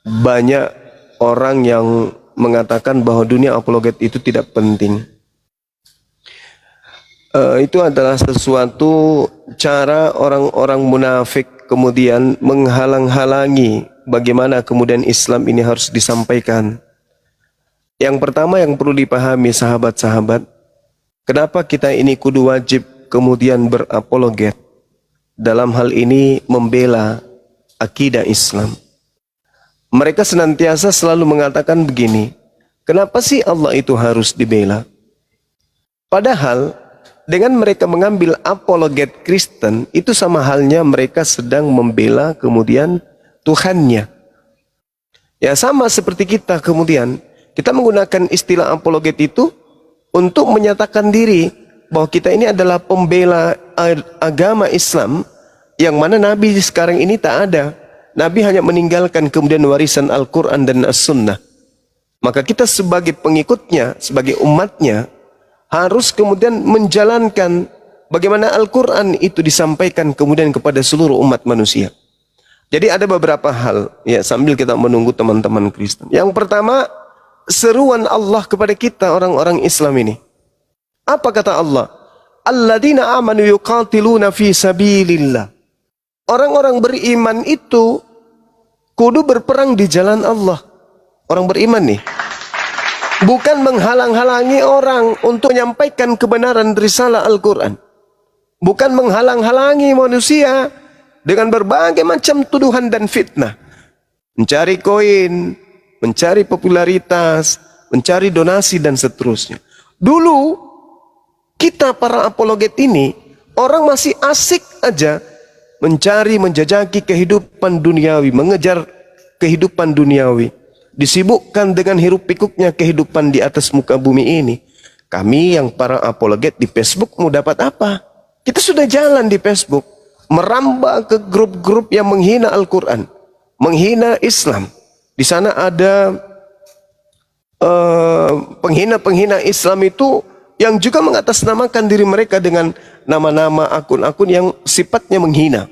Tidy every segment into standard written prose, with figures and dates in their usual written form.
banyak orang yang mengatakan bahwa dunia apologet itu tidak penting. Itu adalah sesuatu cara orang-orang munafik kemudian menghalang-halangi bagaimana kemudian Islam ini harus disampaikan. Yang pertama yang perlu dipahami sahabat-sahabat, kenapa kita ini kudu wajib kemudian berapologet dalam hal ini membela akidah Islam. Mereka senantiasa selalu mengatakan begini, kenapa sih Allah itu harus dibela? Padahal dengan mereka mengambil apologet Kristen, itu sama halnya mereka sedang membela kemudian Tuhannya. Ya sama seperti kita kemudian, kita menggunakan istilah apologet itu untuk menyatakan diri bahwa kita ini adalah pembela agama Islam, yang mana Nabi sekarang ini tak ada. Nabi hanya meninggalkan kemudian warisan Al-Quran dan As-Sunnah. Maka kita sebagai pengikutnya, sebagai umatnya, harus kemudian menjalankan bagaimana Al-Quran itu disampaikan kemudian kepada seluruh umat manusia. Jadi ada beberapa hal ya sambil kita menunggu teman-teman Kristen. Yang pertama, seruan Allah kepada kita orang-orang Islam ini. Apa kata Allah? Alladzina amanu yuqatiluna fi sabilillah. Orang-orang beriman itu kudu berperang di jalan Allah. Orang beriman nih. Bukan menghalang-halangi orang untuk menyampaikan kebenaran risalah Al-Quran. Bukan menghalang-halangi manusia dengan berbagai macam tuduhan dan fitnah. Mencari koin, mencari popularitas, mencari donasi dan seterusnya. Dulu, kita para apologet ini, orang masih asik aja mencari, menjajaki kehidupan duniawi, mengejar kehidupan duniawi. Disibukkan dengan hiruk pikuknya kehidupan di atas muka bumi ini. Kami yang para apologet di Facebook mau dapat apa? Kita sudah jalan di Facebook, merambah ke grup-grup yang menghina Al-Quran, menghina Islam. Di sana ada penghina-penghina Islam itu yang juga mengatasnamakan diri mereka dengan nama-nama akun-akun yang sifatnya menghina.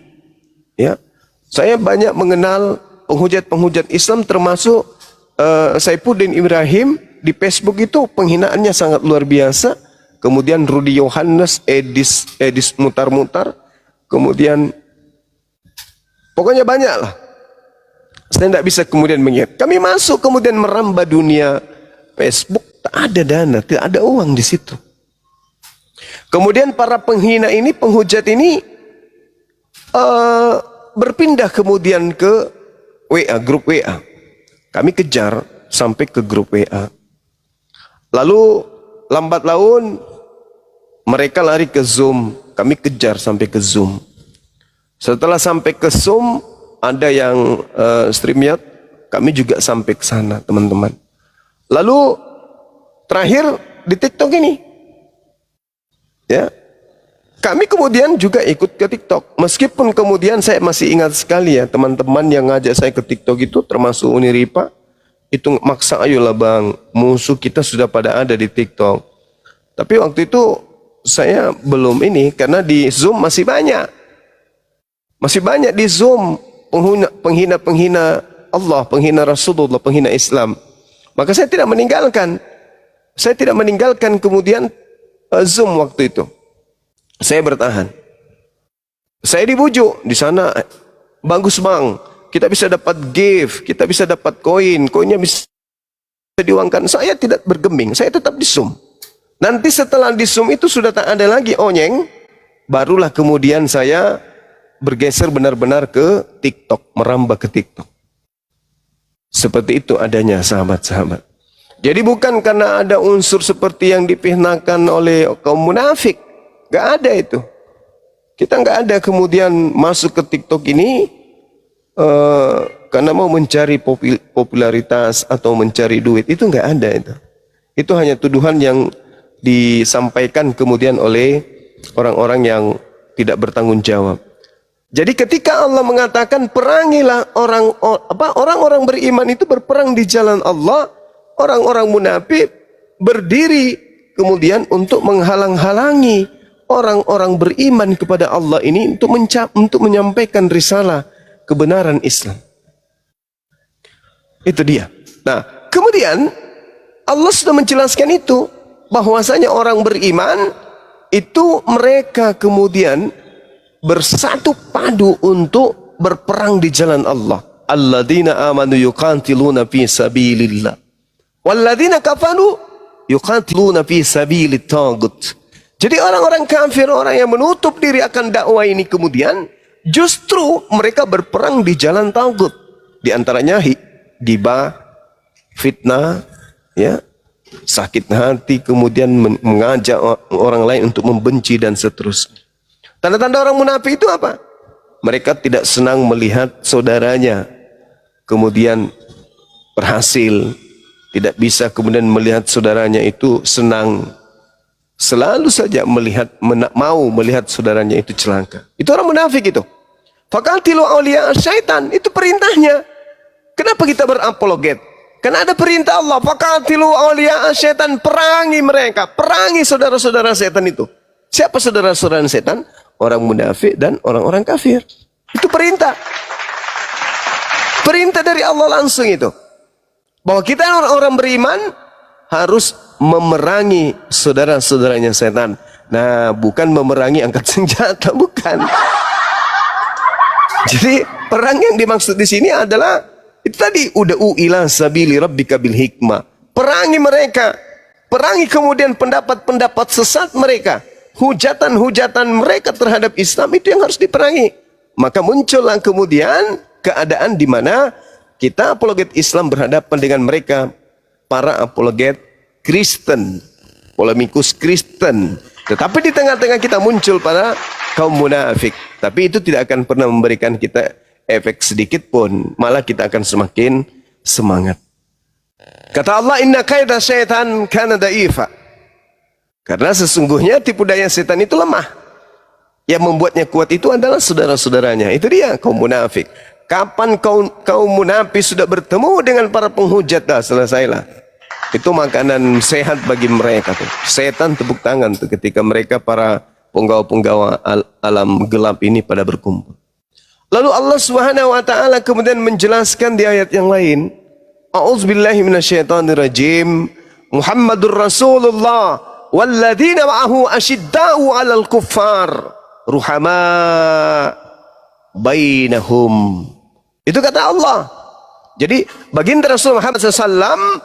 Ya, saya banyak mengenal penghujat-penghujat Islam termasuk Saifuddin Ibrahim di Facebook itu penghinaannya sangat luar biasa. Kemudian Rudy Yohannes, Edis Mutar-Mutar, kemudian pokoknya banyak lah. Saya tidak bisa kemudian mengingat. Kami masuk kemudian merambah dunia Facebook, tak ada dana, tidak ada uang di situ. Kemudian para penghina ini, penghujat ini berpindah kemudian ke WA, grup WA. Kami kejar sampai ke grup WA. Lalu lambat laun mereka lari ke Zoom. Kami kejar sampai ke Zoom. Setelah sampai ke Zoom, ada yang StreamYard. Kami juga sampai ke sana, teman-teman. Lalu terakhir di TikTok ini. Ya. Kami kemudian juga ikut ke TikTok. Meskipun kemudian saya masih ingat sekali ya, teman-teman yang ngajak saya ke TikTok itu termasuk Uniripa. Itu maksa, ayolah bang, musuh kita sudah pada ada di TikTok. Tapi waktu itu saya belum ini, karena di Zoom masih banyak. Masih banyak di Zoom penghina-penghina Allah, penghina Rasulullah, penghina Islam. Maka saya tidak meninggalkan. Saya tidak meninggalkan kemudian Zoom waktu itu. Saya bertahan. Saya dibujuk di sana, bagus bang, kita bisa dapat gift, kita bisa dapat koin, koinnya bisa diuangkan. Saya tidak bergeming, saya tetap di Zoom. Nanti setelah di Zoom itu sudah tak ada lagi onyeng, barulah kemudian saya bergeser benar-benar ke TikTok, merambah ke TikTok. Seperti itu adanya sahabat-sahabat. Jadi bukan karena ada unsur seperti yang dipihnakan oleh kaum munafik. Gak ada itu. Kita gak ada kemudian masuk ke TikTok ini karena mau mencari popularitas atau mencari duit. Itu gak ada itu. Itu hanya tuduhan yang disampaikan kemudian oleh orang-orang yang tidak bertanggung jawab. Jadi ketika Allah mengatakan perangilah orang-orang beriman itu berperang di jalan Allah, orang-orang munafik berdiri kemudian untuk menghalang-halangi orang-orang beriman kepada Allah ini untuk menyampaikan risalah kebenaran Islam. Itu dia. Nah, kemudian Allah sudah menjelaskan itu, bahwasanya orang beriman itu mereka kemudian bersatu padu untuk berperang di jalan Allah. Alladzina amanu yuqatiluna fi sabilillah. Walladzina kafaru yuqatiluna fi sabilit taghut. Jadi orang-orang kafir, orang yang menutup diri akan dakwah ini kemudian justru mereka berperang di jalan taghut. Di antaranya ghibah, fitnah, ya, sakit hati, kemudian mengajak orang lain untuk membenci dan seterusnya. Tanda-tanda orang munafik itu apa? Mereka tidak senang melihat saudaranya kemudian berhasil, tidak bisa kemudian melihat saudaranya itu senang. Selalu saja mau melihat saudaranya itu celaka. Itu orang munafik itu. Faqatilu awliya syaitan, itu perintahnya. Kenapa kita berapologet? Karena ada perintah Allah, faqatilu awliya syaitan, perangi mereka, perangi saudara-saudara setan itu. Siapa saudara-saudara setan? Orang munafik dan orang-orang kafir. Itu perintah. Perintah dari Allah langsung itu. Bahwa kita orang-orang beriman harus memerangi saudara-saudaranya setan. Nah, bukan memerangi angkat senjata, bukan. Jadi perang yang dimaksud di sini adalah itu tadi, ud'u ila sabili rabbika bil hikmah. Perangi mereka. Perangi kemudian pendapat-pendapat sesat mereka. Hujatan-hujatan mereka terhadap Islam, itu yang harus diperangi. Maka muncullah kemudian keadaan di mana kita apologet Islam berhadapan dengan mereka, para apologet Kristen, polemikus Kristen. Tetapi di tengah-tengah kita muncul para kaum munafik. Tapi itu tidak akan pernah memberikan kita efek sedikit pun, malah kita akan semakin semangat. Kata Allah, inna kaida syaitan kana da'ifa. Karena sesungguhnya tipu daya setan itu lemah. Yang membuatnya kuat itu adalah saudara-saudaranya. Itu dia kaum munafik. Kapan kaum munafik sudah bertemu dengan para penghujat, dah selesailah. Itu makanan sehat bagi mereka tuh. Setan tepuk tangan tuh ketika mereka para penggawa-penggawa alam gelap ini pada berkumpul. Lalu Allah Subhanahu wa taala kemudian menjelaskan di ayat yang lain, a'udzubillahi minasyaitonirrajim, Muhammadur Rasulullah walladzina ma'ahu asyidda'u 'alal kuffar ruhama bainahum. Itu kata Allah. Jadi baginda Rasul Muhammad SAW,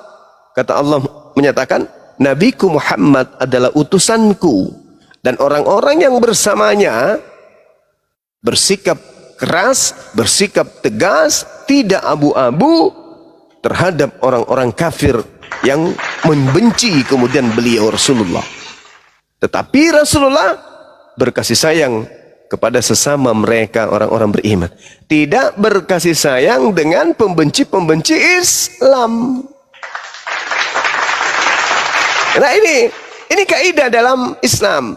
kata Allah menyatakan, Nabiku Muhammad adalah utusanku, dan orang-orang yang bersamanya bersikap keras, bersikap tegas, tidak abu-abu terhadap orang-orang kafir yang membenci kemudian beliau Rasulullah. Tetapi Rasulullah berkasih sayang kepada sesama mereka orang-orang beriman. Tidak berkasih sayang dengan pembenci-pembenci Islam. Nah ini kaidah dalam Islam.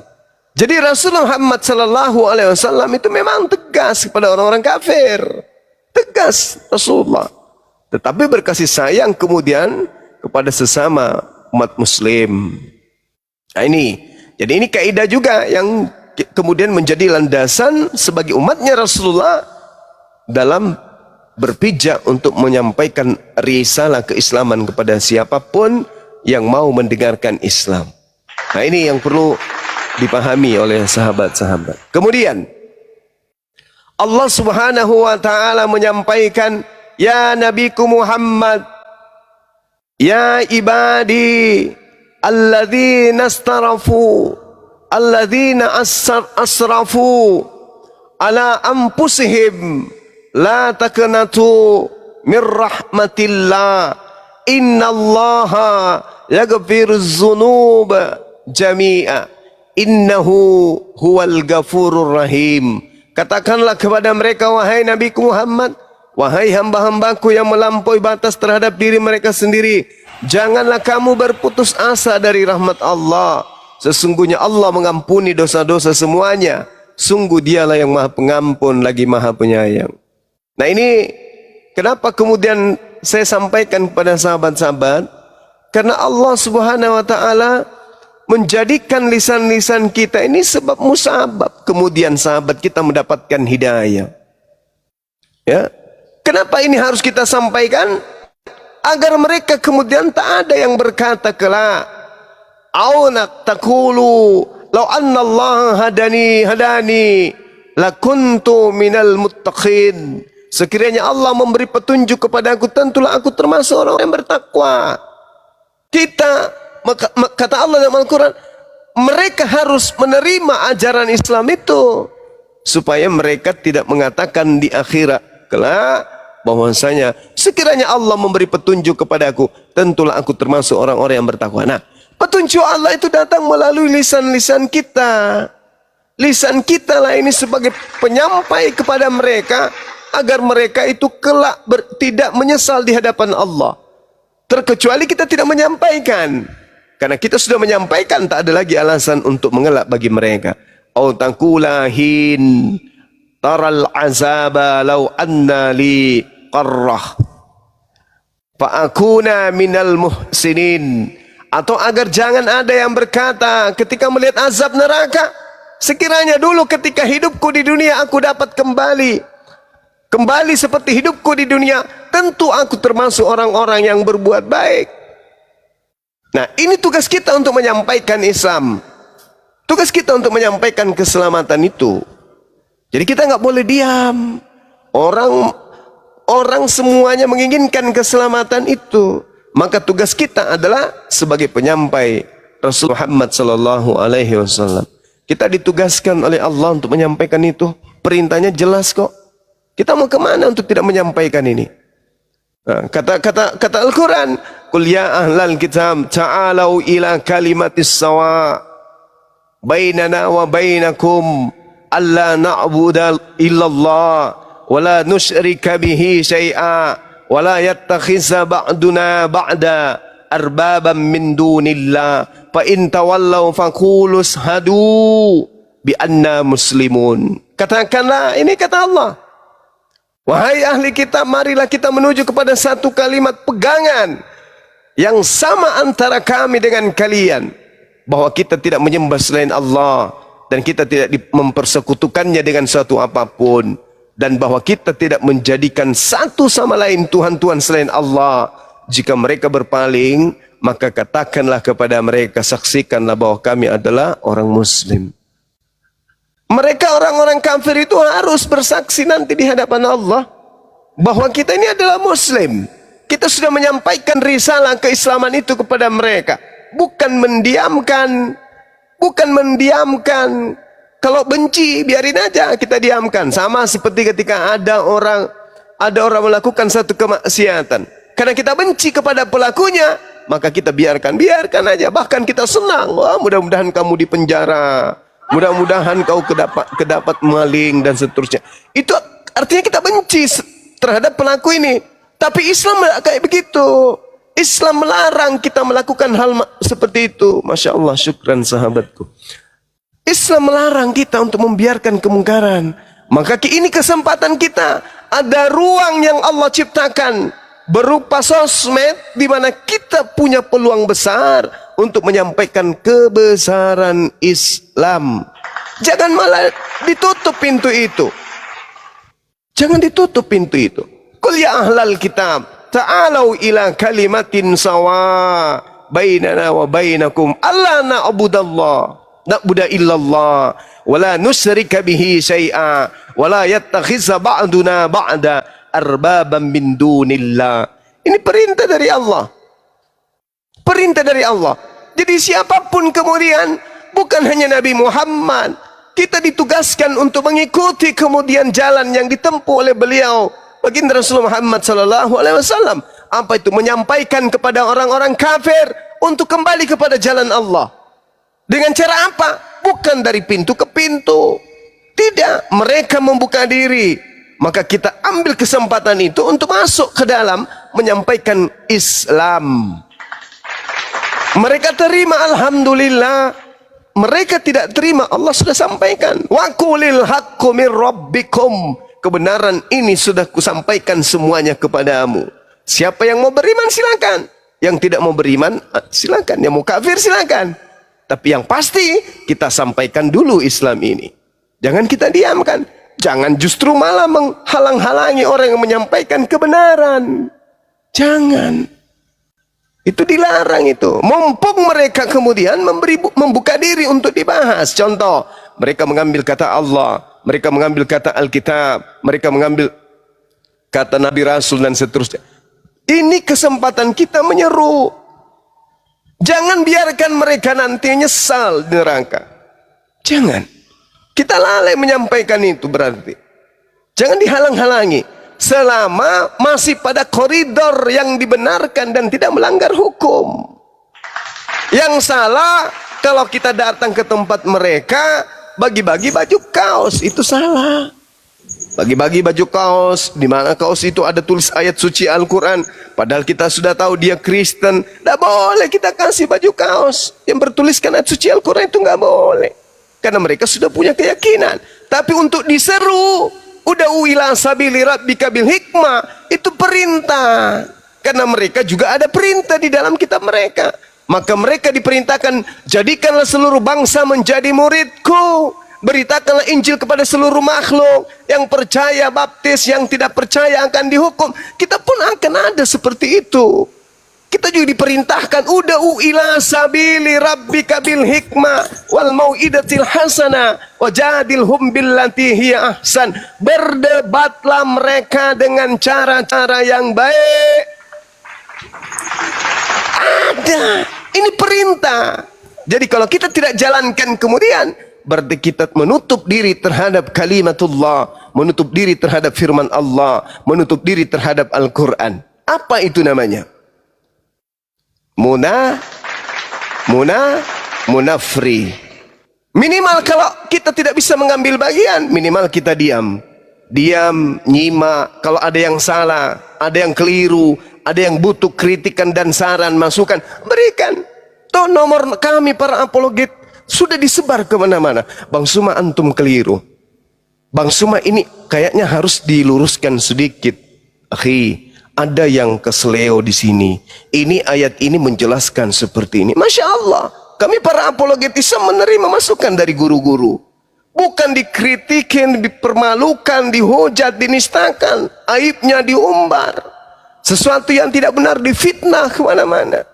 Jadi Rasulullah Muhammad sallallahu alaihi wasallam itu memang tegas kepada orang-orang kafir. Tegas Rasulullah. Tetapi berkasih sayang kemudian kepada sesama umat muslim. Nah jadi ini kaidah juga yang kemudian menjadi landasan sebagai umatnya Rasulullah dalam berpijak untuk menyampaikan risalah keislaman kepada siapapun yang mau mendengarkan Islam. Nah ini yang perlu dipahami oleh sahabat-sahabat. Kemudian Allah Subhanahu wa taala menyampaikan, ya Nabiku Muhammad, ya ibadi alladzina asrafu ala anfusihim la taqnatu min rahmatillah innallaha yaghfiruz dzunuba jami'a innahu huwal ghafurur rahim. Katakanlah kepada mereka, wahai Nabiku Muhammad, wahai hamba-hambaku yang melampaui batas terhadap diri mereka sendiri, janganlah kamu berputus asa dari rahmat Allah. Sesungguhnya Allah mengampuni dosa-dosa semuanya. Sungguh dialah yang maha pengampun lagi maha penyayang. Nah ini kenapa kemudian saya sampaikan kepada sahabat-sahabat, karena Allah Subhanahu wa taala menjadikan lisan-lisan kita ini sebab musabab kemudian sahabat kita mendapatkan hidayah. Ya, kenapa ini harus kita sampaikan? agar mereka kemudian tak ada yang berkata kelak, aunak takulu law anna Allah hadani lakuntu minal muttaqin. Sekiranya Allah memberi petunjuk kepada aku, tentulah aku termasuk orang yang bertakwa. Kata Allah dalam Al-Quran, mereka harus menerima ajaran Islam itu supaya mereka tidak mengatakan di akhirat kelak bahwasanya sekiranya Allah memberi petunjuk kepada aku, tentulah aku termasuk orang-orang yang bertakwa. Nah, petunjuk Allah itu datang melalui lisan-lisan kita. Lisan kita lah ini sebagai penyampai kepada mereka agar mereka itu kelak tidak menyesal di hadapan Allah. Terkecuali kita tidak menyampaikan. Karena kita sudah menyampaikan, tak ada lagi alasan untuk mengelak bagi mereka. Au taqulahin taral azaba law anna li qarrah fa akuna minal muhsinin. Atau agar jangan ada yang berkata ketika melihat azab neraka, sekiranya dulu ketika hidupku di dunia aku dapat kembali seperti hidupku di dunia, tentu aku termasuk orang-orang yang berbuat baik. Nah, ini tugas kita untuk menyampaikan Islam. Tugas kita untuk menyampaikan keselamatan itu. Jadi kita nggak boleh diam. Orang semuanya menginginkan keselamatan itu. Maka tugas kita adalah sebagai penyampai Rasul Muhammad sallallahu alaihi wasallam. Kita ditugaskan oleh Allah untuk menyampaikan itu. Perintahnya jelas kok. Kita mau kemana untuk tidak menyampaikan ini? Nah, kata Al-Quran, Qul ya ahlal kitab ta'alau ila kalimatis sawa bainana wa bainakum alla na'budu illallah wa la nusyrika bihi syai'a wa la yattakhidha ba'duna ba'da arbaban min dunillah fa in tawallaw faqulu ashhadu bi anna muslimun. Katakanlah, ini kata Allah, wahai ahli kitab, marilah kita menuju kepada satu kalimat pegangan yang sama antara kami dengan kalian, bahwa kita tidak menyembah selain Allah dan kita tidak mempersekutukannya dengan suatu apapun, dan bahwa kita tidak menjadikan satu sama lain Tuhan-Tuhan selain Allah. Jika mereka berpaling, maka katakanlah kepada mereka, saksikanlah bahwa kami adalah orang Muslim. Mereka orang-orang kafir itu harus bersaksi nanti di hadapan Allah bahwa kita ini adalah Muslim. Kita sudah menyampaikan risalah keislaman itu kepada mereka. Bukan mendiamkan. Kalau benci, biarin aja kita diamkan. Sama seperti ketika ada orang melakukan satu kemaksiatan. Karena kita benci kepada pelakunya, maka kita biarkan aja. Bahkan kita senang. Wah, mudah-mudahan kamu di penjara. Mudah-mudahan kau kedapat maling dan seterusnya. Itu artinya kita benci terhadap pelaku ini. Tapi Islam tidak kayak begitu. Islam melarang kita melakukan hal seperti itu. Masya Allah, syukran sahabatku. Islam melarang kita untuk membiarkan kemungkaran. Maka ini kesempatan kita. Ada ruang yang Allah ciptakan berupa sosmed, di mana kita punya peluang besar untuk menyampaikan kebesaran Islam. Jangan malah ditutup pintu itu. Jangan ditutup pintu itu. Qul ya ahlal kitab ta'alau ila kalimatin sawa bainana wa bainakum alla na'budu illallah wa la nusyrika bihi syai'a wa la yattakhidha ba'duna ba'da arbaban min dunillah. Ini perintah dari Allah. Perintah dari Allah. Jadi siapapun kemudian, bukan hanya Nabi Muhammad, kita ditugaskan untuk mengikuti kemudian jalan yang ditempuh oleh beliau, baginda Rasulullah Muhammad sallallahu alaihi wasallam. Apa itu? Menyampaikan kepada orang-orang kafir untuk kembali kepada jalan Allah. Dengan cara apa? Bukan dari pintu ke pintu. Tidak, mereka membuka diri. Maka kita ambil kesempatan itu untuk masuk ke dalam menyampaikan Islam. Mereka terima, alhamdulillah. Mereka tidak terima, Allah sudah sampaikan. Wa qulil haqqu mir rabbikum. Kebenaran ini sudah kusampaikan semuanya kepadamu. Siapa yang mau beriman silakan. Yang tidak mau beriman silakan. Yang mau kafir silakan. Tapi yang pasti kita sampaikan dulu Islam ini. Jangan kita diamkan. Jangan justru malah menghalang-halangi orang yang menyampaikan kebenaran. Jangan. Itu dilarang itu. Mumpung mereka kemudian membuka diri untuk dibahas. Contoh, mereka mengambil kata Allah, mereka mengambil kata Alkitab, mereka mengambil kata Nabi Rasul dan seterusnya. Ini kesempatan kita menyeru. Jangan biarkan mereka nanti nyesal di neraka. Jangan. Kita lalai menyampaikan itu berarti. Jangan dihalang-halangi. Selama masih pada koridor yang dibenarkan dan tidak melanggar hukum. Yang salah, kalau kita datang ke tempat mereka, bagi-bagi baju kaos, itu salah. Bagi-bagi baju kaos, di mana kaos itu ada tulis ayat suci Al-Quran. Padahal kita sudah tahu dia Kristen. Tidak boleh kita kasih baju kaos yang bertuliskan ayat suci Al-Quran, itu nggak boleh. Karena mereka sudah punya keyakinan. Tapi untuk diseru, udah ila sabili rabbika bil hikmah, itu perintah. Karena mereka juga ada perintah di dalam kitab mereka. Maka mereka diperintahkan, jadikanlah seluruh bangsa menjadi muridku. Beritakanlah Injil kepada seluruh makhluk. Yang percaya baptis, yang tidak percaya akan dihukum. Kita pun akan ada seperti itu. Kita juga diperintahkan, uda'u ila sabili rabbika bil hikmah wal mau'idatil hasanah wajadilhum billati hiya ahsan. Berdebatlah mereka dengan cara-cara yang baik. Ada. Ini perintah. Jadi kalau kita tidak jalankan kemudian, berarti kita menutup diri terhadap kalimatullah, menutup diri terhadap firman Allah, menutup diri terhadap Al-Quran. Apa itu namanya? Munafri. Minimal kalau kita tidak bisa mengambil bagian, minimal kita diam. Diam, nyimak. Kalau ada yang salah, ada yang keliru, ada yang butuh kritikan dan saran, masukan, berikan. Toh nomor kami para apologet sudah disebar kemana-mana. Bang Suma, antum keliru. Bang Suma, ini kayaknya harus diluruskan sedikit. Akhi, ada yang kesleo di sini. Ini ayat ini menjelaskan seperti ini. Masya Allah, kami para apologetis menerima masukan dari guru-guru. Bukan dikritikin, dipermalukan, dihujat, dinistakan. Aibnya diumbar. Sesuatu yang tidak benar difitnah kemana-mana.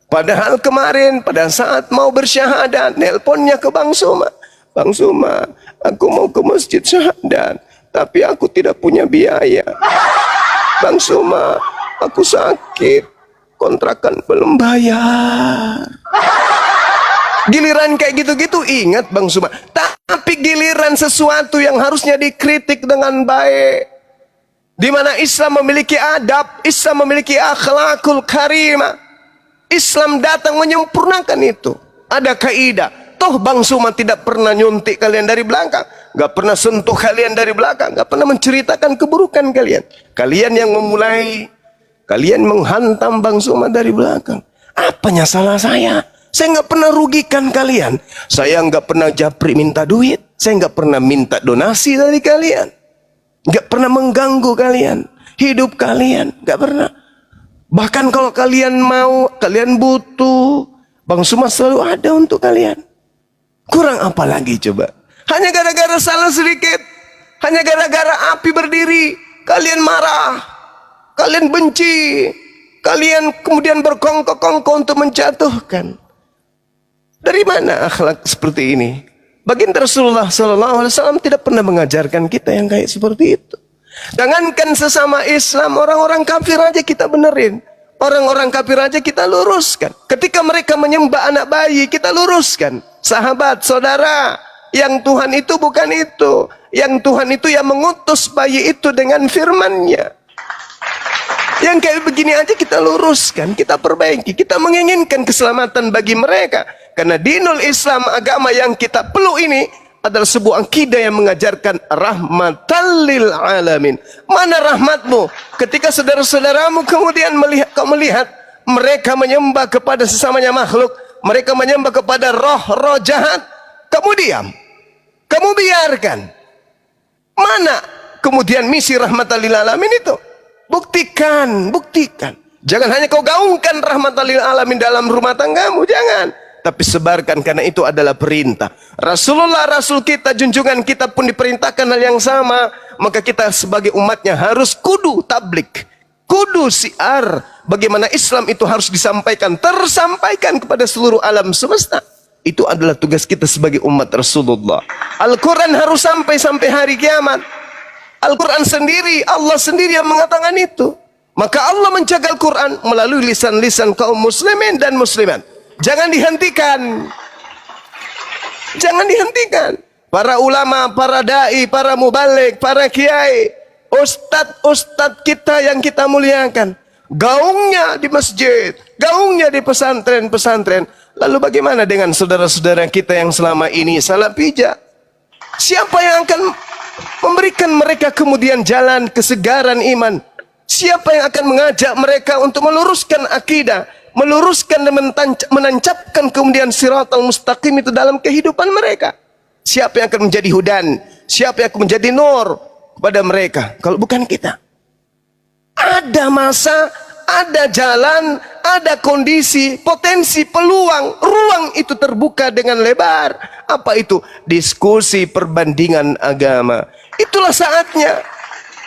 Padahal kemarin pada saat mau bersyahadat, nelponnya ke Bang Suma. Bang Suma, aku mau ke masjid syahadat, tapi aku tidak punya biaya. Bang Suma, aku sakit, kontrakan belum bayar. Giliran kayak gitu-gitu, ingat Bang Suma. Tapi giliran sesuatu yang harusnya dikritik dengan baik, di mana Islam memiliki adab, Islam memiliki akhlakul karimah. Islam datang menyempurnakan itu. Ada kaidah. Toh Bang Suma tidak pernah nyuntik kalian dari belakang, gak pernah sentuh kalian dari belakang, gak pernah menceritakan keburukan kalian. Kalian yang memulai, kalian menghantam Bang Suma dari belakang. Apanya salah saya? Saya gak pernah rugikan kalian. Saya gak pernah japri minta duit. Saya gak pernah minta donasi dari kalian. Gak pernah mengganggu kalian, hidup kalian, gak pernah. Bahkan kalau kalian mau, kalian butuh, Bang Suma selalu ada untuk kalian. Kurang apa lagi coba? Hanya gara-gara salah sedikit, hanya gara-gara api berdiri, kalian marah, kalian benci, kalian kemudian berkongkol-kongkol untuk menjatuhkan. Dari mana akhlak seperti ini? Baginda Rasulullah SAW tidak pernah mengajarkan kita yang kayak seperti itu. Jangankan sesama Islam, orang-orang kafir aja kita benerin. Orang-orang kafir aja kita luruskan. Ketika mereka menyembah anak bayi, kita luruskan. Sahabat, saudara, yang Tuhan itu bukan itu. Yang Tuhan itu yang mengutus bayi itu dengan firman-Nya. Yang kayak begini aja kita luruskan, kita perbaiki. Kita menginginkan keselamatan bagi mereka. Karena dinul Islam, agama yang kita peluk ini, adalah sebuah akidah yang mengajarkan rahmatan lil alamin. Mana rahmatmu ketika saudara-saudaramu kemudian melihat mereka menyembah kepada sesamanya makhluk, mereka menyembah kepada roh-roh jahat, kamu diam, kamu biarkan. Mana kemudian misi rahmatan lil alamin itu? Buktikan, buktikan. Jangan hanya kau gaungkan rahmatan lil alamin dalam rumah tanggamu, jangan. Tapi sebarkan, karena itu adalah perintah. Rasulullah, Rasul kita, junjungan kita pun diperintahkan hal yang sama. Maka kita sebagai umatnya harus kudu tablik. Kudu siar bagaimana Islam itu harus disampaikan, tersampaikan kepada seluruh alam semesta. Itu adalah tugas kita sebagai umat Rasulullah. Al-Quran harus sampai hari kiamat. Al-Quran sendiri, Allah sendiri yang mengatakan itu. Maka Allah menjaga Al-Quran melalui lisan-lisan kaum muslimin dan muslimat. Jangan dihentikan. Jangan dihentikan. Para ulama, para da'i, para mubalik, para kiai, ustadz-ustadz kita yang kita muliakan, gaungnya di masjid, gaungnya di pesantren-pesantren. Lalu bagaimana dengan saudara-saudara kita yang selama ini salah pijak? Siapa yang akan memberikan mereka kemudian jalan kesegaran iman? Siapa yang akan mengajak mereka untuk meluruskan akidah, meluruskan dan menancapkan kemudian siratal mustaqim itu dalam kehidupan mereka? Siapa yang akan menjadi hudan? Siapa yang akan menjadi nur kepada mereka? Kalau bukan kita. Ada masa, ada jalan, ada kondisi, potensi, peluang, ruang itu terbuka dengan lebar. Apa itu? Diskusi perbandingan agama. Itulah saatnya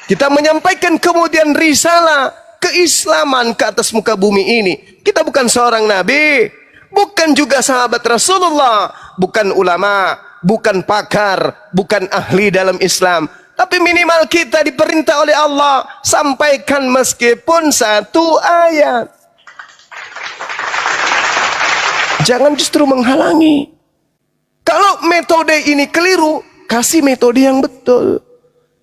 kita menyampaikan kemudian risalah keislaman ke atas muka bumi ini. Kita bukan seorang nabi, bukan juga sahabat Rasulullah, bukan ulama, bukan pakar, bukan ahli dalam Islam. Tapi minimal kita diperintah oleh Allah, sampaikan meskipun satu ayat. Jangan justru menghalangi. Kalau metode ini keliru, kasih metode yang betul.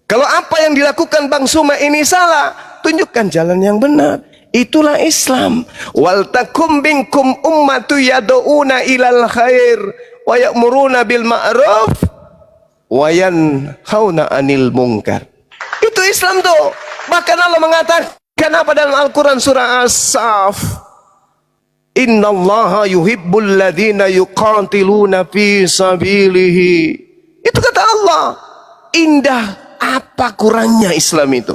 Kalau apa yang dilakukan Bang Suma ini salah, tunjukkan jalan yang benar. Itulah Islam. Wal takum minkum ummatu yad'una ilal khair wa ya'muruna bil ma'ruf wa yanhauna 'anil munkar. Itu Islam tuh. Bahkan Allah mengatakan apa dalam Al-Qur'an surah As-Saff? Innallaha yuhibbul ladzina yuqatiluna fi sabilihi. Itu kata Allah. Indah apa kurangnya Islam itu?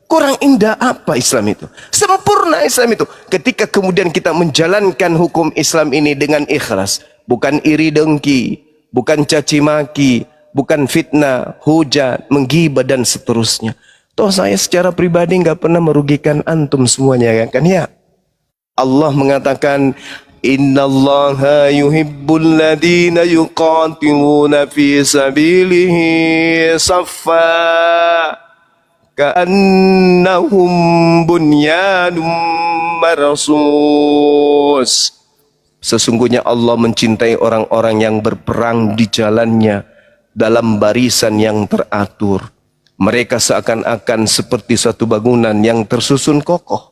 Kurang indah apa Islam itu? Sempurna Islam itu ketika kemudian kita menjalankan hukum Islam ini dengan ikhlas. Bukan iri dengki, bukan caci maki, bukan fitnah, hujat, menggibah dan seterusnya. Toh saya secara pribadi nggak pernah merugikan antum semuanya kan ya. Allah mengatakan innallaha yuhibbul ladzina yuqatiluna fi sabilihi saffa ka'annahum bunyanum marsus. Sesungguhnya Allah mencintai orang-orang yang berperang di jalannya dalam barisan yang teratur. Mereka seakan-akan seperti suatu bangunan yang tersusun kokoh.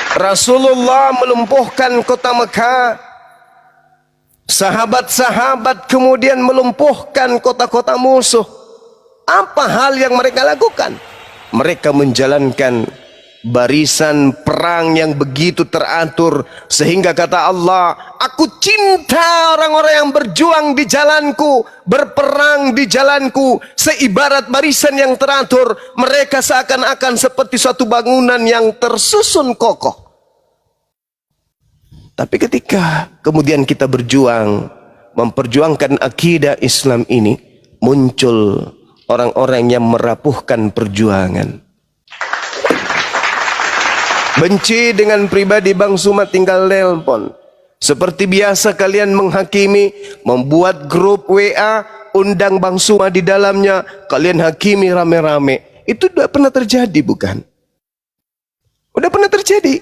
Rasulullah melumpuhkan kota Mekah. Sahabat-sahabat kemudian melumpuhkan kota-kota musuh. Apa hal yang mereka lakukan? Mereka menjalankan barisan perang yang begitu teratur sehingga kata Allah, aku cinta orang-orang yang berjuang di jalanku, berperang di jalanku, seibarat barisan yang teratur. Mereka seakan-akan seperti suatu bangunan yang tersusun kokoh. Tapi ketika kemudian kita berjuang memperjuangkan akidah Islam ini, muncul orang-orang yang merapuhkan perjuangan. Benci dengan pribadi Bang Suma tinggal nelpon. Seperti biasa kalian menghakimi, membuat grup WA, undang Bang Suma di dalamnya, kalian hakimi rame-rame. Itu udah pernah terjadi bukan? Udah pernah terjadi.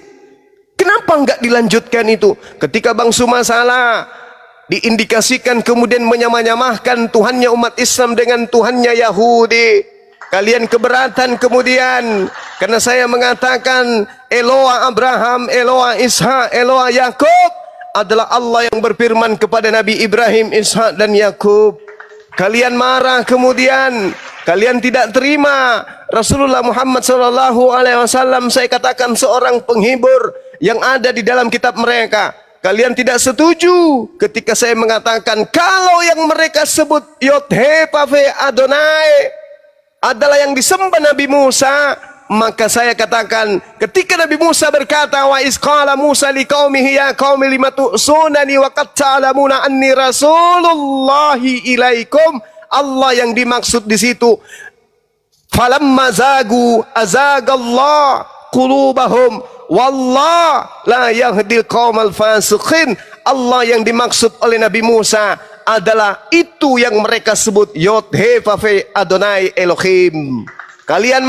Kenapa enggak dilanjutkan itu? Ketika Bang Suma salah, diindikasikan kemudian menyamah-nyamahkan Tuhannya umat Islam dengan Tuhannya Yahudi. Kalian keberatan kemudian karena saya mengatakan Eloa Abraham, Eloa Ishak, Eloa Yakub adalah Allah yang berfirman kepada Nabi Ibrahim, Ishak dan Yakub. Kalian marah kemudian, kalian tidak terima Rasulullah Muhammad SAW, saya katakan seorang penghibur yang ada di dalam kitab mereka. Kalian tidak setuju ketika saya mengatakan kalau yang mereka sebut Yod-He-Vav-He Adonai adalah yang disembah Nabi Musa, maka saya katakan ketika Nabi Musa berkata wa isqala Musa liqaumihi ya qaumi lima tu'sunani wa qad ta'lamuna anni rasulullahi ilaikum, Allah yang dimaksud di situ falamma zagu azagallah qulubahum wallah la yahdil qaumal fasiqin. Allah yang dimaksud oleh Nabi Musa adalah itu yang mereka sebut Yod He Vav He Adonai Elohim. Kalian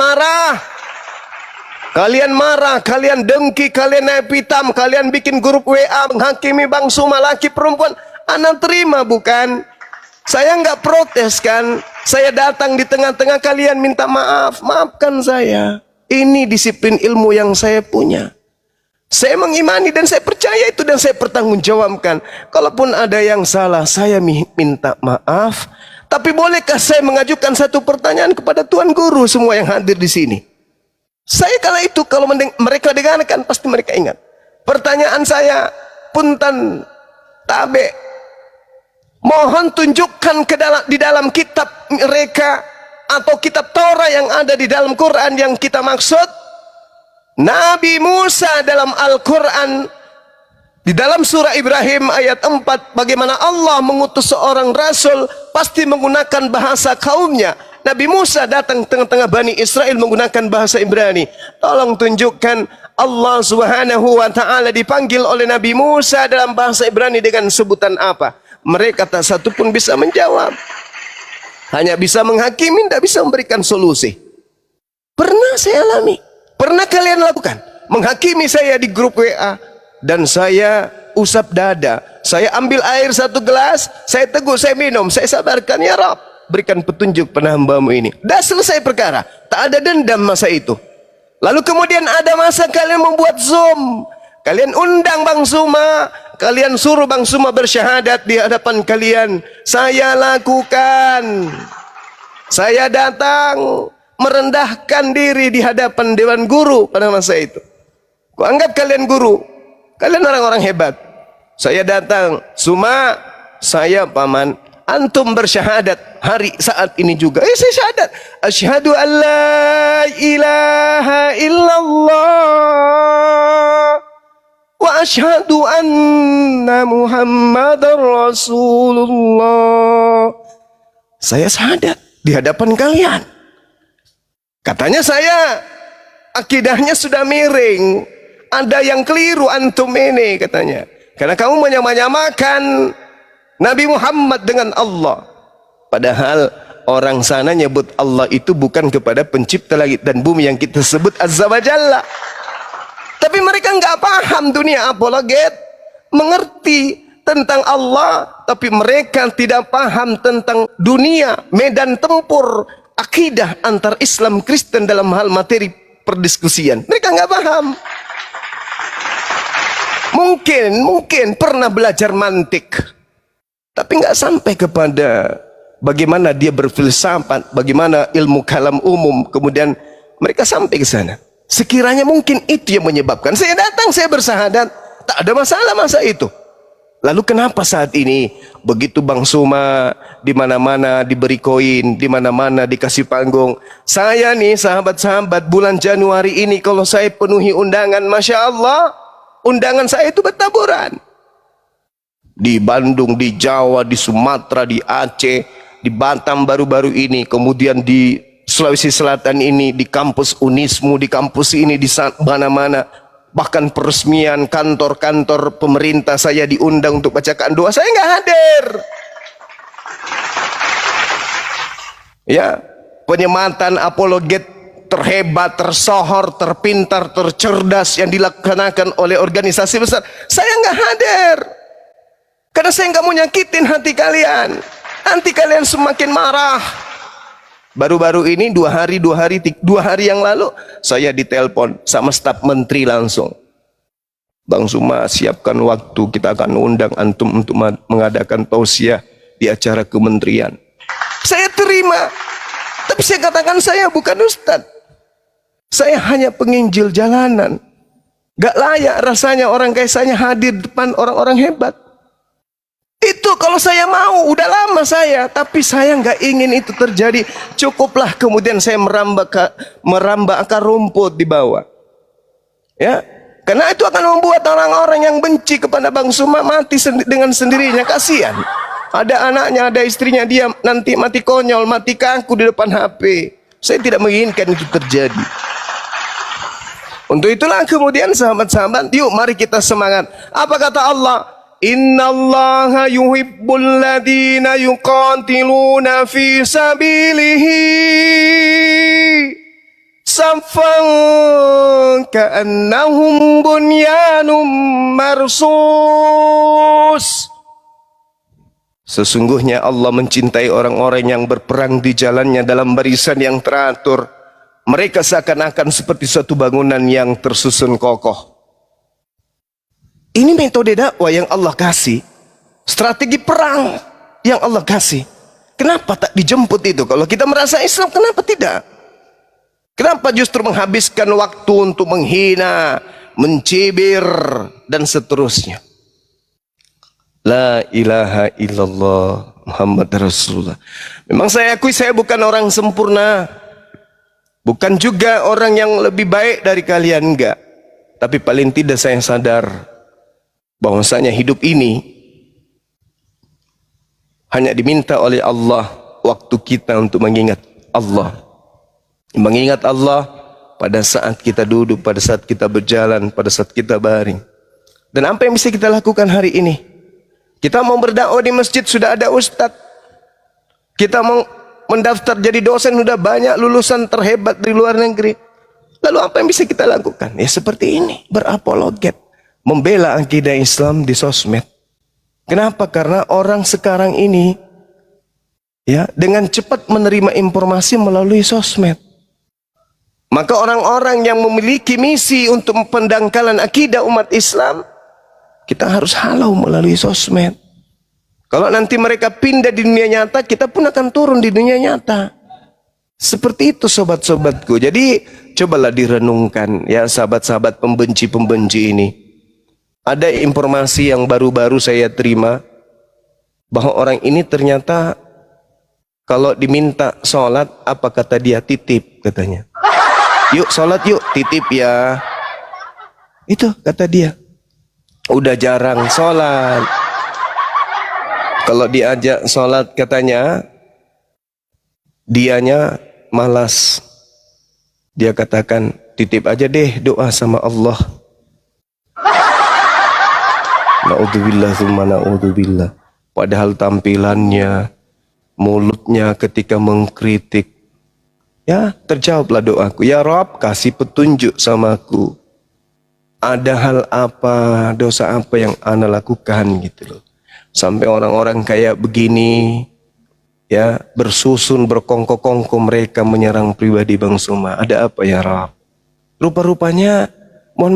marah, kalian dengki, kalian naik pitam, kalian bikin grup WA menghakimi Bang Suma laki perempuan. Anak terima bukan? Saya nggak protes kan? Saya datang di tengah-tengah kalian minta maaf, maafkan saya. Ini disiplin ilmu yang saya punya. Saya mengimani dan saya percaya itu dan saya pertanggungjawabkan. Kalaupun ada yang salah, saya minta maaf. Tapi bolehkah saya mengajukan satu pertanyaan kepada Tuan Guru semua yang hadir di sini? Saya kala itu kalau mereka dengarkan pasti mereka ingat. Pertanyaan saya, punten tabe, mohon tunjukkan di dalam kitab mereka atau kitab Torah yang ada di dalam Quran yang kita maksud. Nabi Musa dalam Al-Quran di dalam surah Ibrahim ayat 4, bagaimana Allah mengutus seorang rasul pasti menggunakan bahasa kaumnya. Nabi Musa datang tengah-tengah Bani Israel menggunakan bahasa Ibrani. Tolong tunjukkan Allah Subhanahu wa ta'ala dipanggil oleh Nabi Musa dalam bahasa Ibrani dengan sebutan apa? Mereka tak satu pun bisa menjawab. Hanya bisa menghakimi, tidak bisa memberikan solusi. Pernah saya alami. Pernah kalian lakukan? Menghakimi saya di grup WA. Dan saya usap dada. Saya ambil air satu gelas. Saya teguh, saya minum. Saya sabarkan, ya Rabb, berikan petunjuk pada hambamu ini. Dah selesai perkara. Tak ada dendam masa itu. Lalu kemudian ada masa kalian membuat Zoom. Kalian undang Bang Suma. Kalian suruh Bang Suma bersyahadat di hadapan kalian. Saya lakukan. Saya datang merendahkan diri di hadapan Dewan Guru pada masa itu. Ku anggap kalian guru. Kalian orang-orang hebat. Saya datang, Suma, saya paman, antum bersyahadat hari saat ini juga. Saya syahadat. Asyhadu an la ilaha illallah wa asyhadu anna Muhammadar Rasulullah. Saya syahadat di hadapan kalian. Katanya saya akidahnya sudah miring. Ada yang keliru antum ini katanya. Karena kamu menyamakan Nabi Muhammad dengan Allah. Padahal orang sana nyebut Allah itu bukan kepada pencipta langit dan bumi yang kita sebut Azza wa Jalla. Tapi mereka nggak paham dunia apologet. Mengerti tentang Allah, tapi mereka tidak paham tentang dunia, medan tempur, akidah antar Islam Kristen dalam hal materi perdiskusian. Mereka nggak paham. Mungkin pernah belajar mantik, tapi nggak sampai kepada bagaimana dia berfilsafat, bagaimana ilmu kalam umum. Kemudian mereka sampai ke sana. Sekiranya mungkin itu yang menyebabkan saya datang, saya bersahadat, tak ada masalah masa itu. Lalu kenapa saat ini begitu Bang Suma di mana-mana diberi koin, di mana-mana dikasih panggung. Saya nih sahabat-sahabat bulan Januari ini kalau saya penuhi undangan, Masya Allah, undangan saya itu bertaburan. Di Bandung, di Jawa, di Sumatera, di Aceh, di Batam baru-baru ini, kemudian di Sulawesi Selatan ini, di kampus Unismu, di kampus ini, di mana-mana. Bahkan peresmian kantor-kantor pemerintah saya diundang untuk bacakan doa, saya nggak hadir. Ya, penyematan apologet terhebat, tersohor, terpintar, tercerdas yang dilaksanakan oleh organisasi besar, saya nggak hadir. Karena saya nggak mau nyakitin hati kalian. Nanti kalian semakin marah. Baru-baru ini dua hari yang lalu saya ditelepon sama staf menteri langsung. Bang Suma, siapkan waktu, kita akan undang antum untuk mengadakan tausiah di acara kementerian. Saya terima. Tapi saya katakan saya bukan ustadz. Saya hanya penginjil jalanan. Gak layak rasanya orang kayak saya hadir depan orang-orang hebat. Itu kalau saya mau, udah lama saya, tapi saya nggak ingin itu terjadi. Cukuplah kemudian saya merambah akar rumput di bawah. Ya, karena itu akan membuat orang-orang yang benci kepada Bang Suma mati dengan sendirinya. Kasihan. Ada anaknya, ada istrinya, dia nanti mati konyol, mati kaku di depan HP. Saya tidak menginginkan itu terjadi. Untuk itulah kemudian sahabat-sahabat, yuk mari kita semangat. Apa kata Allah? Innallaha yuhibbul ladina yuqatiluna fi sabilihi saffan ka'annahum bunyanum marsus. Sesungguhnya Allah mencintai orang-orang yang berperang di jalannya dalam barisan yang teratur. Mereka seakan-akan seperti suatu bangunan yang tersusun kokoh. Ini metode dakwah yang Allah kasih. Strategi perang yang Allah kasih. Kenapa tak dijemput itu? Kalau kita merasa Islam, kenapa tidak? Kenapa justru menghabiskan waktu untuk menghina, mencibir, dan seterusnya? La ilaha illallah Muhammad Rasulullah. Memang saya akui saya bukan orang sempurna. Bukan juga orang yang lebih baik dari kalian, enggak. Tapi paling tidak saya sadar bahwasanya hidup ini hanya diminta oleh Allah waktu kita untuk mengingat Allah. Mengingat Allah pada saat kita duduk, pada saat kita berjalan, pada saat kita baring. Dan apa yang bisa kita lakukan hari ini? Kita mau berdakwah di masjid, sudah ada ustadz. Kita mau mendaftar jadi dosen, sudah banyak lulusan terhebat di luar negeri. Lalu apa yang bisa kita lakukan? Ya seperti ini, berapologet, membela akidah Islam di sosmed. Kenapa? Karena orang sekarang ini ya dengan cepat menerima informasi melalui sosmed. Maka orang-orang yang memiliki misi untuk pendangkalan akidah umat Islam, kita harus halau melalui sosmed. Kalau nanti mereka pindah di dunia nyata, kita pun akan turun di dunia nyata. Seperti itu sobat-sobatku. Jadi cobalah direnungkan ya sahabat-sahabat pembenci-pembenci ini. Ada informasi yang baru-baru saya terima bahwa orang ini ternyata kalau diminta sholat, apa kata dia? Titip katanya. Yuk sholat yuk, titip ya. Itu kata dia. Udah jarang sholat. Kalau diajak sholat katanya, dianya malas. Dia katakan, titip aja deh doa sama Allah. Na'udzubillah tsumma na'udzubillah. Padahal tampilannya, mulutnya ketika mengkritik, ya terjawablah doaku. Ya Rabb, kasih petunjuk samaku. Ada hal apa, dosa apa yang ana lakukan gitu loh. Sampai orang-orang kayak begini ya bersusun berkongko-kongko mereka menyerang pribadi Bang Suma. Ada apa ya Rabb? Rupa-rupanya mohon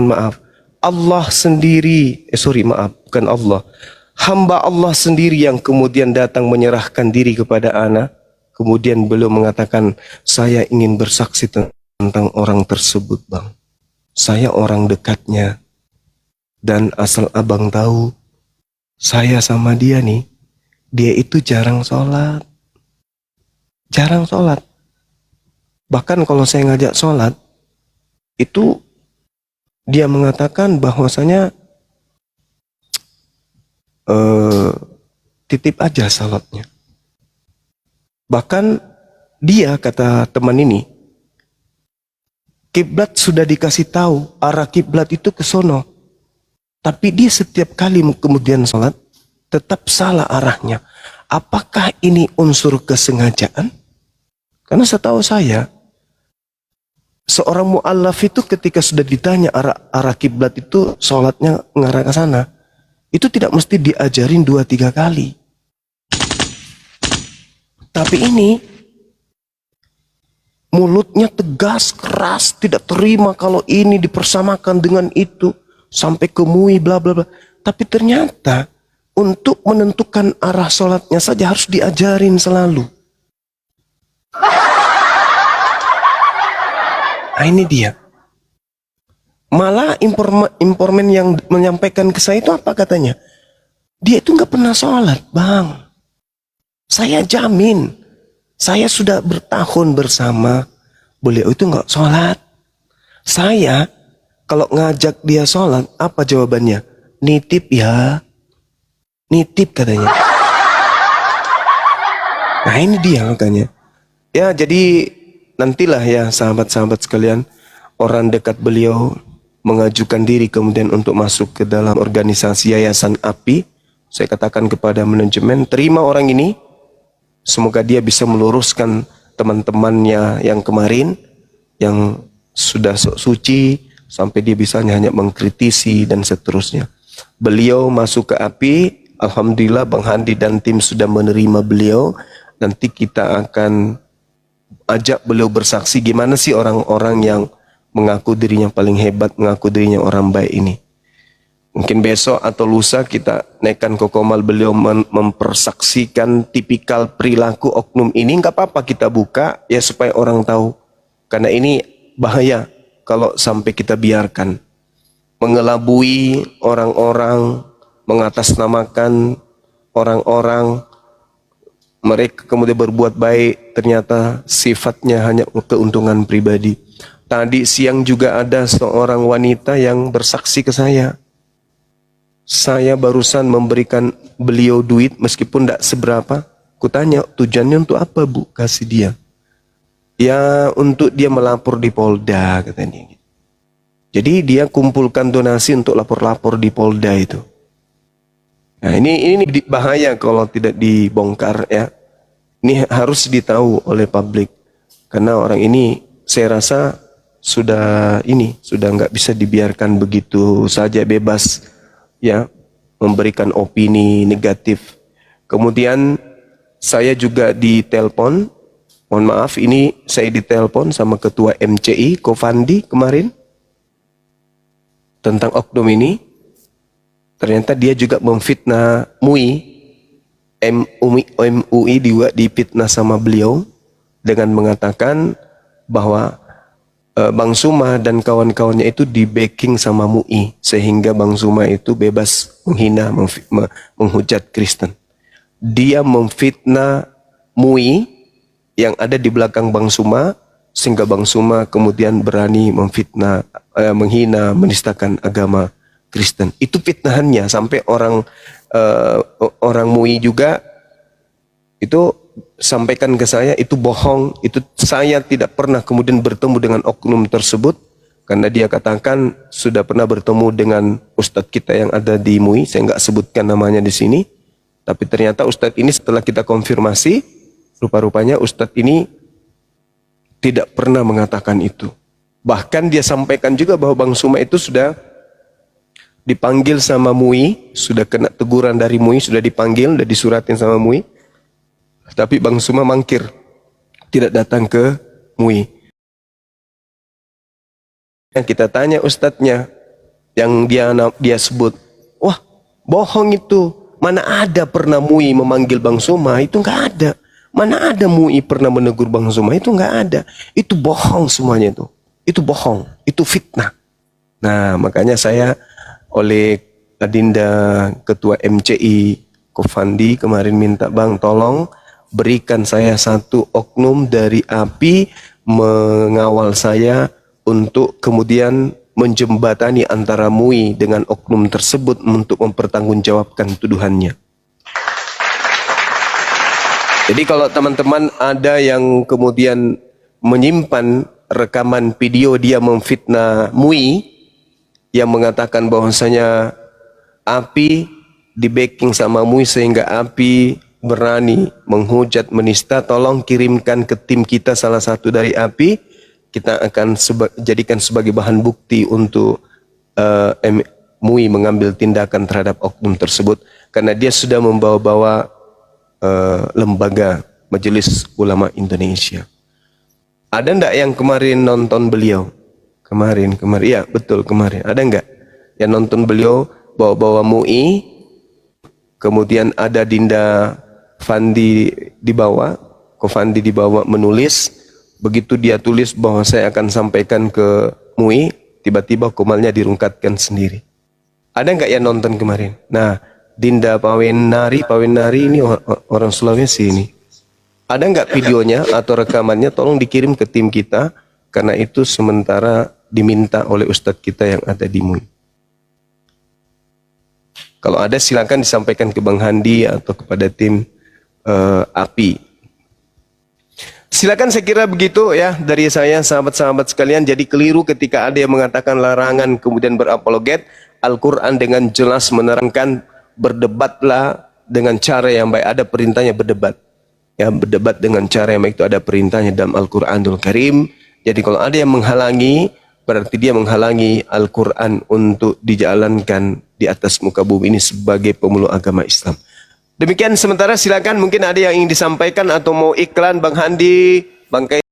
maaf Allah sendiri, bukan Allah. Hamba Allah sendiri yang kemudian datang menyerahkan diri kepada ana, kemudian beliau mengatakan, saya ingin bersaksi tentang orang tersebut Bang. Saya orang dekatnya. Dan asal abang tahu, saya sama dia nih, dia itu jarang sholat. Jarang sholat. Bahkan kalau saya ngajak sholat, itu dia mengatakan bahwasanya titip aja sholatnya. Bahkan dia, kata teman ini, kiblat sudah dikasih tahu, arah kiblat itu ke sono. Tapi dia setiap kali kemudian sholat, tetap salah arahnya. Apakah ini unsur kesengajaan? Karena setahu saya, seorang mu'allaf itu ketika sudah ditanya arah kiblat itu sholatnya mengarah ke sana, itu tidak mesti diajarin 2-3 kali. Tapi ini mulutnya tegas, keras, tidak terima kalau ini dipersamakan dengan itu, sampai ke MUI bla bla bla. Tapi ternyata untuk menentukan arah sholatnya saja harus diajarin selalu. Nah ini dia. Malah informan yang menyampaikan ke saya itu apa katanya? Dia itu nggak pernah sholat Bang. Saya jamin. Saya sudah bertahun bersama. Beliau itu nggak sholat. Saya kalau ngajak dia sholat, apa jawabannya? Nitip ya. Nitip katanya. Nah ini dia makanya. Ya jadi nantilah ya sahabat-sahabat sekalian, orang dekat beliau mengajukan diri kemudian untuk masuk ke dalam organisasi Yayasan API. Saya katakan kepada manajemen, terima orang ini, semoga dia bisa meluruskan teman-temannya yang kemarin, yang sudah sok suci, sampai dia bisa hanya mengkritisi dan seterusnya. Beliau masuk ke API, alhamdulillah Bang Handi dan tim sudah menerima beliau. Nanti kita akan ajak beliau bersaksi gimana sih orang-orang yang mengaku dirinya paling hebat, mengaku dirinya orang baik ini. Mungkin besok atau lusa kita naikkan ke Komal, beliau mempersaksikan tipikal perilaku oknum ini. Nggak apa-apa kita buka ya supaya orang tahu. Karena ini bahaya kalau sampai kita biarkan. Mengelabui orang-orang, mengatasnamakan orang-orang, mereka kemudian berbuat baik, ternyata sifatnya hanya keuntungan pribadi. Tadi siang juga ada seorang wanita yang bersaksi ke saya. Saya barusan memberikan beliau duit meskipun tidak seberapa. Kutanya, tujuannya untuk apa Bu kasih dia? Ya untuk dia melapor di Polda katanya. Jadi dia kumpulkan donasi untuk lapor-lapor di Polda itu. Nah ini bahaya kalau tidak dibongkar ya. Ini harus ditahu oleh publik. Karena orang ini saya rasa sudah nggak bisa dibiarkan begitu saja bebas ya memberikan opini negatif. Kemudian saya juga ditelepon, mohon maaf ini saya ditelepon sama ketua MCI Kofandi kemarin tentang oknum ini. Ternyata dia juga memfitnah MUI juga difitnah sama beliau dengan mengatakan bahwa Bang Suma dan kawan-kawannya itu di backing sama MUI sehingga Bang Suma itu bebas menghina, menghujat Kristen. Dia memfitnah MUI yang ada di belakang Bang Suma sehingga Bang Suma kemudian berani memfitnah, menghina, menistakan agama Kristen. Itu fitnahannya sampai orang MUI juga itu sampaikan ke saya itu bohong, itu saya tidak pernah kemudian bertemu dengan oknum tersebut karena dia katakan sudah pernah bertemu dengan ustadz kita yang ada di MUI, saya nggak sebutkan namanya di sini, tapi ternyata ustadz ini setelah kita konfirmasi, rupa-rupanya ustadz ini tidak pernah mengatakan itu. Bahkan dia sampaikan juga bahwa Bang Suma itu sudah dipanggil sama MUI, sudah kena teguran dari MUI, sudah dipanggil, sudah disuratin sama MUI. Tapi Bang Suma mangkir, tidak datang ke MUI. Yang kita tanya ustadznya, yang dia sebut, wah bohong itu, mana ada pernah MUI memanggil Bang Suma, itu nggak ada. Mana ada MUI pernah menegur Bang Suma, itu nggak ada. Itu bohong semuanya itu bohong, itu fitnah. Nah makanya saya oleh Adinda Ketua MCI Kofandi kemarin minta Bang tolong berikan saya satu oknum dari API mengawal saya untuk kemudian menjembatani antara MUI dengan oknum tersebut untuk mempertanggungjawabkan tuduhannya. Jadi kalau teman-teman ada yang kemudian menyimpan rekaman video dia memfitnah MUI yang mengatakan bahwasanya API di backing sama MUI sehingga API berani menghujat, menista, tolong kirimkan ke tim kita salah satu dari API, kita akan jadikan sebagai bahan bukti untuk MUI mengambil tindakan terhadap oknum tersebut karena dia sudah membawa-bawa lembaga Majelis Ulama Indonesia. Ada enggak yang kemarin nonton beliau? Kemarin, iya betul kemarin. Ada enggak yang nonton beliau bawa-bawa MUI, kemudian ada Dinda Fandi di bawah, Kofandi di bawah menulis, begitu dia tulis bahwa saya akan sampaikan ke MUI, tiba-tiba Komalnya dirungkatkan sendiri. Ada nggak yang nonton kemarin? Nah, Dinda Pawenari ini orang Sulawesi ini. Ada nggak videonya atau rekamannya? Tolong dikirim ke tim kita, karena itu sementara diminta oleh ustadz kita yang ada di MUI. Kalau ada silakan disampaikan ke Bang Handi atau kepada tim API. Silakan, saya kira begitu ya dari saya, sahabat-sahabat sekalian. Jadi keliru ketika ada yang mengatakan larangan kemudian berapologet. Al-Quran dengan jelas menerangkan berdebatlah dengan cara yang baik. Ada perintahnya berdebat. Ya, berdebat dengan cara yang baik itu ada perintahnya dalam Al-Quranul Karim. Jadi kalau ada yang menghalangi, berarti dia menghalangi Al-Quran untuk dijalankan di atas muka bumi ini sebagai pemeluk agama Islam. Demikian sementara, silakan mungkin ada yang ingin disampaikan atau mau iklan Bang Handi, Bang Kai.